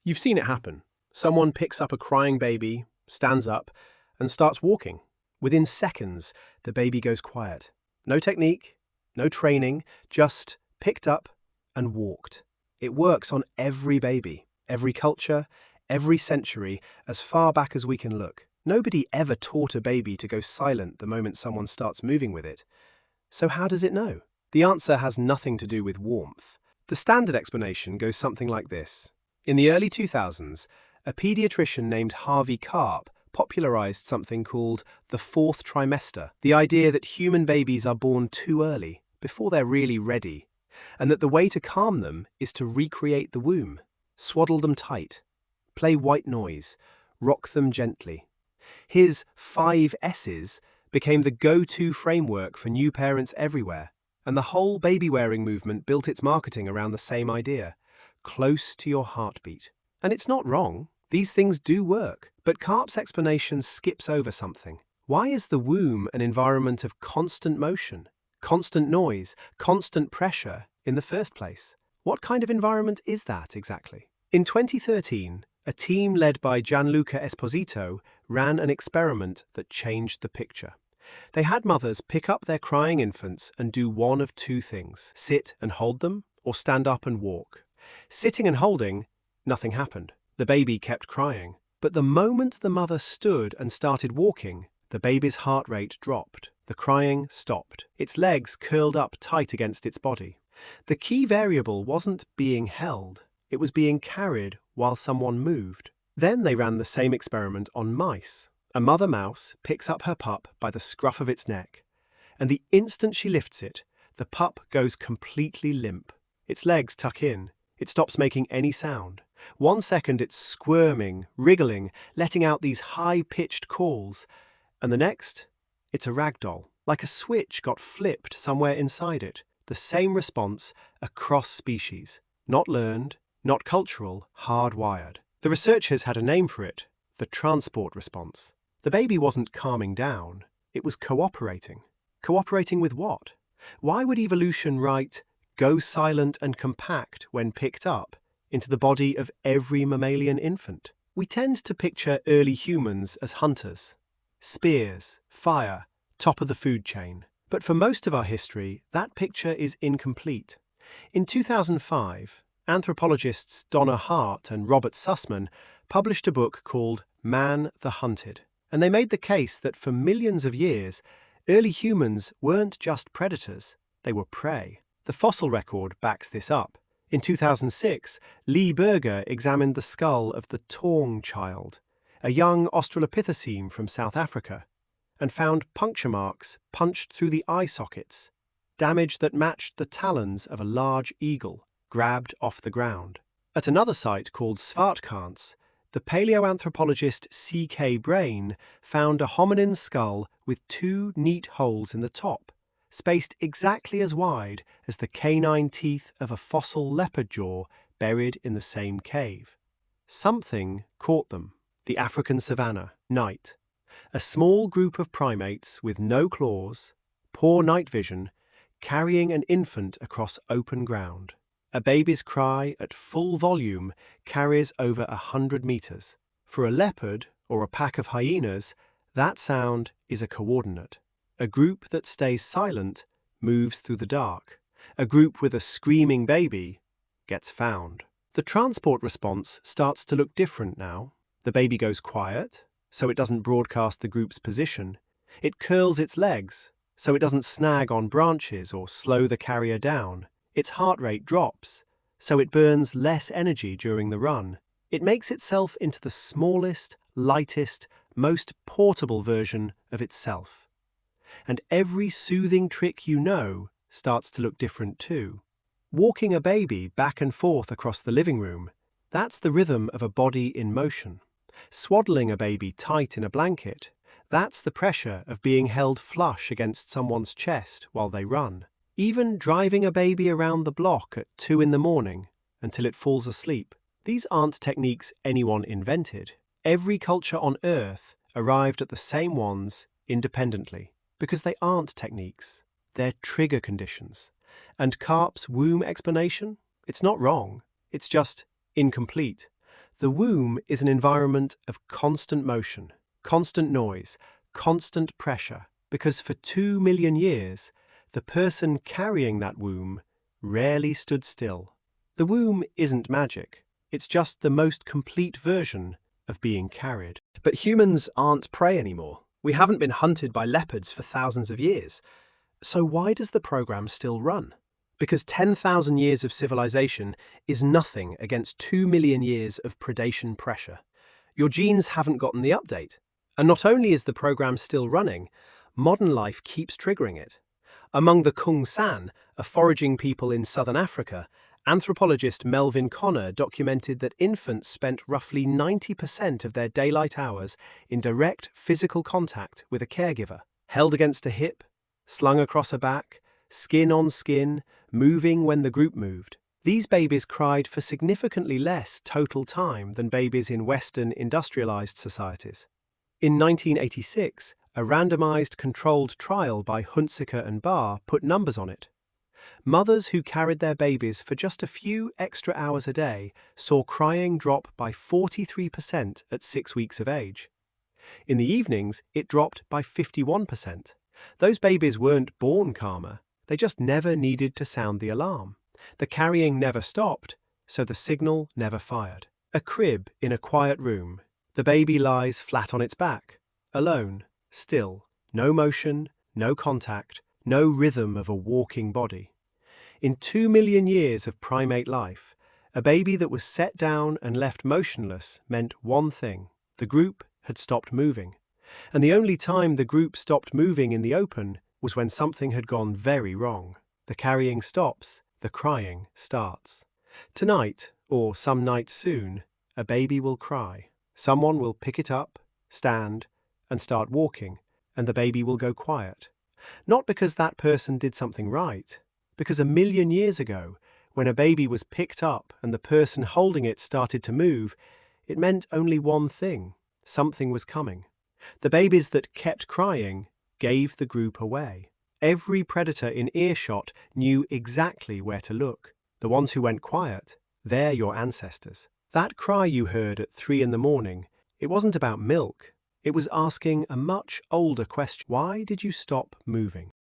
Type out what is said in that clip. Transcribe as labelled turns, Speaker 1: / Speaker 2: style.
Speaker 1: You've seen it happen. Someone picks up a crying baby, stands up, and starts walking. Within seconds, the baby goes quiet. No technique, no training, just picked up and walked. It works on every baby, every culture, every century, as far back as we can look. Nobody ever taught a baby to go silent the moment someone starts moving with it. So how does it know? The answer has nothing to do with warmth. The standard explanation goes something like this. In the early 2000s, a pediatrician named Harvey Karp popularized something called the fourth trimester, the idea that human babies are born too early, before they're really ready, and that the way to calm them is to recreate the womb, swaddle them tight, play white noise, rock them gently. His 5 S's became the go-to framework for new parents everywhere, and the whole baby-wearing movement built its marketing around the same idea, close to your heartbeat. And it's not wrong. These things do work. But Karp's explanation skips over something. Why is the womb an environment of constant motion, constant noise, constant pressure in the first place? What kind of environment is that exactly? In 2013, a team led by Gianluca Esposito ran an experiment that changed the picture. They had mothers pick up their crying infants and do one of 2 things: sit and hold them, or stand up and walk. Sitting and holding, nothing happened. The baby kept crying. But the moment the mother stood and started walking, the baby's heart rate dropped. The crying stopped. Its legs curled up tight against its body. The key variable wasn't being held. It was being carried while someone moved. Then they ran the same experiment on mice. A mother mouse picks up her pup by the scruff of its neck, and the instant she lifts it, the pup goes completely limp. Its legs tuck in. It stops making any sound. 1 second it's squirming, wriggling, letting out these high-pitched calls, and the next, it's a ragdoll, like a switch got flipped somewhere inside it. The same response across species. Not learned, not cultural, hardwired. The researchers had a name for it: the transport response. The baby wasn't calming down, it was cooperating. Cooperating with what? Why would evolution write, "Go silent and compact when picked up," into the body of every mammalian infant? We tend to picture early humans as hunters. Spears, fire, top of the food chain. But for most of our history, that picture is incomplete. In 2005, anthropologists Donna Hart and Robert Sussman published a book called Man the Hunted, and they made the case that for millions of years, early humans weren't just predators, they were prey. The fossil record backs this up. In 2006, Lee Berger examined the skull of the Taung child, a young Australopithecine from South Africa, and found puncture marks punched through the eye sockets, damage that matched the talons of a large eagle grabbed off the ground. At another site called Swartkans, the paleoanthropologist C.K. Brain found a hominin skull with 2 neat holes in the top, spaced exactly as wide as the canine teeth of a fossil leopard jaw buried in the same cave. Something caught them. The African savanna, night. A small group of primates with no claws, poor night vision, carrying an infant across open ground. A baby's cry at full volume carries over 100 meters. For a leopard or a pack of hyenas, that sound is a coordinate. A group that stays silent moves through the dark. A group with a screaming baby gets found. The transport response starts to look different now. The baby goes quiet, so it doesn't broadcast the group's position. It curls its legs, so it doesn't snag on branches or slow the carrier down. Its heart rate drops, so it burns less energy during the run. It makes itself into the smallest, lightest, most portable version of itself. And every soothing trick you know starts to look different too. Walking a baby back and forth across the living room, that's the rhythm of a body in motion. Swaddling a baby tight in a blanket, that's the pressure of being held flush against someone's chest while they run. Even driving a baby around the block at 2 in the morning until it falls asleep. These aren't techniques anyone invented. Every culture on Earth arrived at the same ones independently, because they aren't techniques, they're trigger conditions. And Karp's womb explanation? It's not wrong, it's just incomplete. The womb is an environment of constant motion, constant noise, constant pressure, because for 2 million years, the person carrying that womb rarely stood still. The womb isn't magic. It's just the most complete version of being carried. But humans aren't prey anymore. We haven't been hunted by leopards for thousands of years. So why does the program still run? Because 10,000 years of civilization is nothing against 2 million years of predation pressure. Your genes haven't gotten the update. And not only is the program still running, modern life keeps triggering it. Among the Kung San, a foraging people in southern Africa, anthropologist Melvin Connor documented that infants spent roughly 90% of their daylight hours in direct physical contact with a caregiver, held against a hip, slung across a back, skin on skin, moving when the group moved. These babies cried for significantly less total time than babies in Western industrialized societies. In 1986, a randomized controlled trial by Hunziker and Barr put numbers on it. Mothers who carried their babies for just a few extra hours a day saw crying drop by 43% at 6 weeks of age. In the evenings, it dropped by 51%. Those babies weren't born calmer, they just never needed to sound the alarm. The carrying never stopped, so the signal never fired. A crib in a quiet room. The baby lies flat on its back, alone, still, no motion, no contact, no rhythm of a walking body. In 2 million years of primate life, a baby that was set down and left motionless meant one thing: the group had stopped moving. And the only time the group stopped moving in the open was when something had gone very wrong. The carrying stops, the crying starts. Tonight, or some night soon, a baby will cry. Someone will pick it up, stand, and start walking, and the baby will go quiet. Not because that person did something right, because 1 million years ago, when a baby was picked up and the person holding it started to move, it meant only one thing: something was coming. The babies that kept crying gave the group away. Every predator in earshot knew exactly where to look. The ones who went quiet, they're your ancestors. That cry you heard at 3 in the morning, it wasn't about milk. It was asking a much older question. Why did you stop moving?